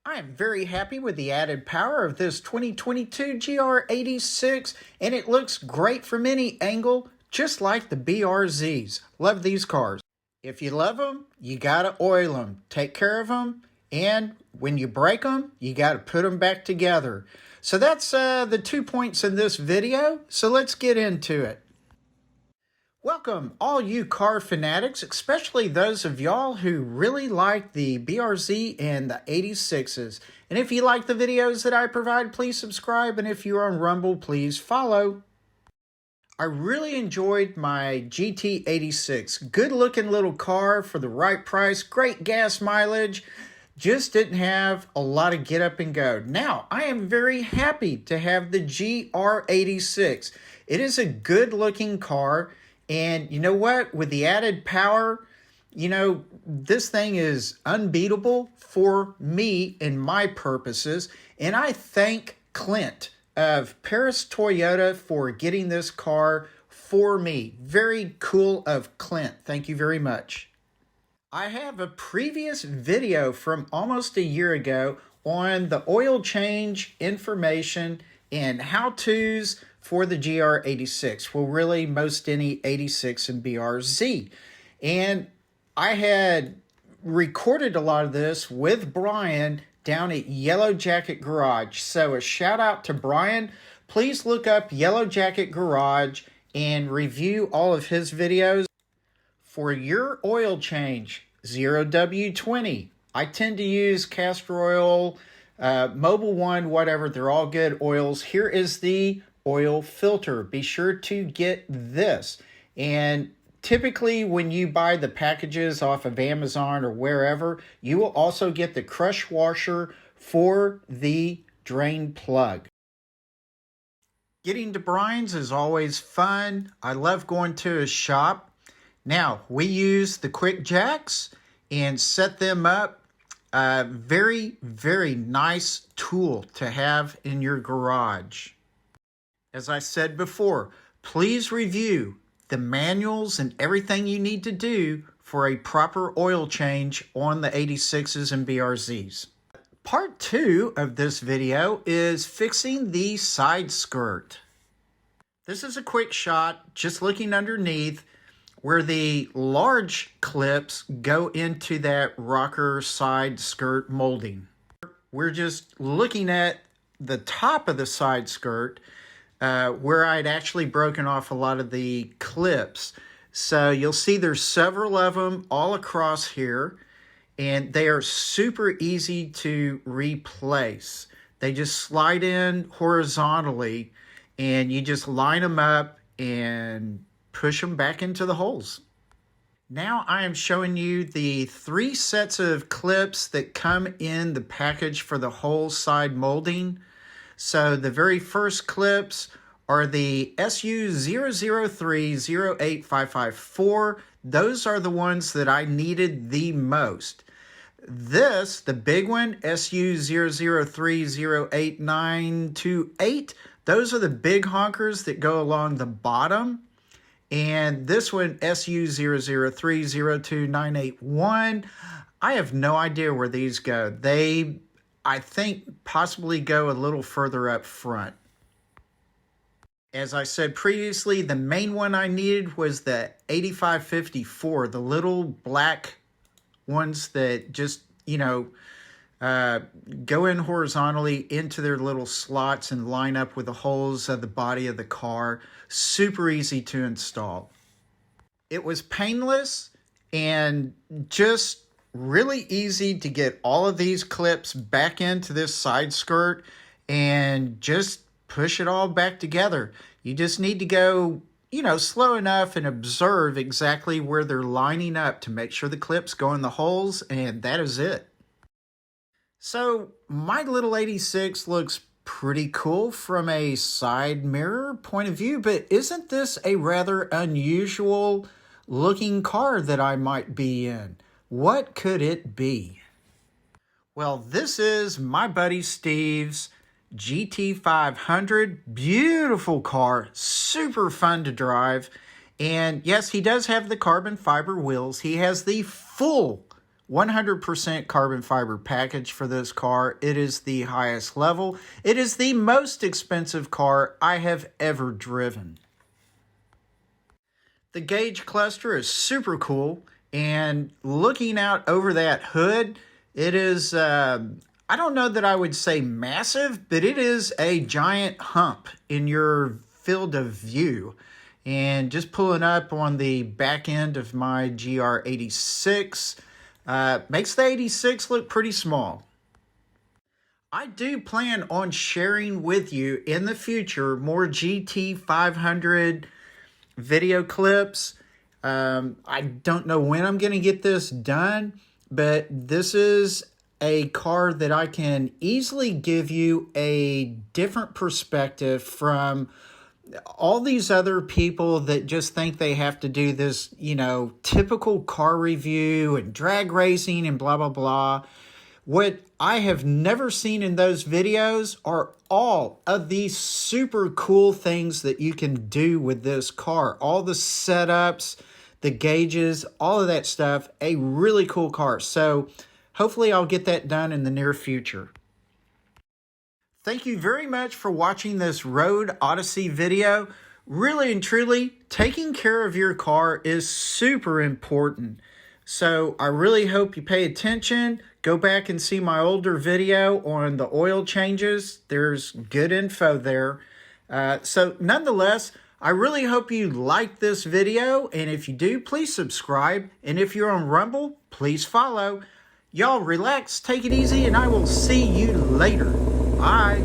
I am very happy with the added power of this 2022 GR86, and it looks great from any angle, just like the BRZs. Love these cars. If you love them, you gotta oil them, take care of them, and when you break them, you gotta put them back together. So that's the 2 points in this video, so let's get into it. Welcome, all you car fanatics, especially those of y'all who really like the BRZ and the 86s. And if you like the videos that I provide, please subscribe. And if you're on Rumble, please follow. I really enjoyed my GT86. Good looking little car for the right price, great gas mileage. Just didn't have a lot of get up and go. Now, I am very happy to have the GR86. It is a good looking car. And you know what? With the added power, this thing is unbeatable for me and my purposes. And I thank Clint of Paris Toyota for getting this car for me. Very cool of Clint. Thank you very much. I have a previous video from almost a year ago on the oil change information and how-tos for the GR86. Well, really, most any 86 and BRZ. And I had recorded a lot of this with Bryan down at Yellow Jacket Garage. So a shout out to Bryan. Please look up Yellow Jacket Garage and review all of his videos. For your oil change, 0W20. I tend to use castor oil, Mobil 1, whatever. They're all good oils. Here is the oil filter. Be sure to get this. And typically when you buy the packages off of Amazon or wherever, you will also get the crush washer for the drain plug. Getting to Bryan's is always fun. I love going to his shop. Now, we use the QuickJacks and set them up. Very, very nice tool to have in your garage. As I said before, please review the manuals and everything you need to do for a proper oil change on the 86s and BRZs. Part 2 of this video is fixing the side skirt. This is a quick shot, just looking underneath where the large clips go into that rocker side skirt molding. We're just looking at the top of the side skirt where I'd actually broken off a lot of the clips. So you'll see there's several of them all across here, and they are super easy to replace. They just slide in horizontally, and you just line them up and push them back into the holes. Now I am showing you the 3 sets of clips that come in the package for the whole side molding. So the very first clips are the SU00308554. Those are the ones that I needed the most. This, the big one, SU00308928, those are the big honkers that go along the bottom. And this one, SU00302981, I have no idea where these go. They, I think, possibly go a little further up front. As I said previously, the main one I needed was the 8554, the little black ones that just, go in horizontally into their little slots and line up with the holes of the body of the car. Super easy to install. It was painless and just really easy to get all of these clips back into this side skirt and just push it all back together. You just need to go, slow enough and observe exactly where they're lining up to make sure the clips go in the holes, and that is it. So my little 86 looks pretty cool from a side mirror point of view, but isn't this a rather unusual looking car that I might be in? What could it be? Well, this is my buddy Steve's GT500. Beautiful car, super fun to drive. And yes, he does have the carbon fiber wheels. He has the full 100% carbon fiber package for this car. It is the highest level. It is the most expensive car I have ever driven. The gauge cluster is super cool, and looking out over that hood, it is, I don't know that I would say massive, but it is a giant hump in your field of view. And just pulling up on the back end of my GR86 makes the 86 look pretty small. I do plan on sharing with you in the future more GT500 video clips. I don't know when I'm going to get this done, but this is a car that I can easily give you a different perspective from all these other people that just think they have to do this, you know, typical car review and drag racing and blah, blah, blah. What I have never seen in those videos are all of these super cool things that you can do with this car. All the setups, the gauges, all of that stuff. A really cool car. So hopefully I'll get that done in the near future. Thank you very much for watching this Road Odyssey video. Really and truly, taking care of your car is super important. So I really hope you pay attention. Go back and see my older video on the oil changes. There's good info there. So nonetheless, I really hope you like this video. And if you do, please subscribe. And if you're on Rumble, please follow. Y'all relax, take it easy, and I will see you later. Bye.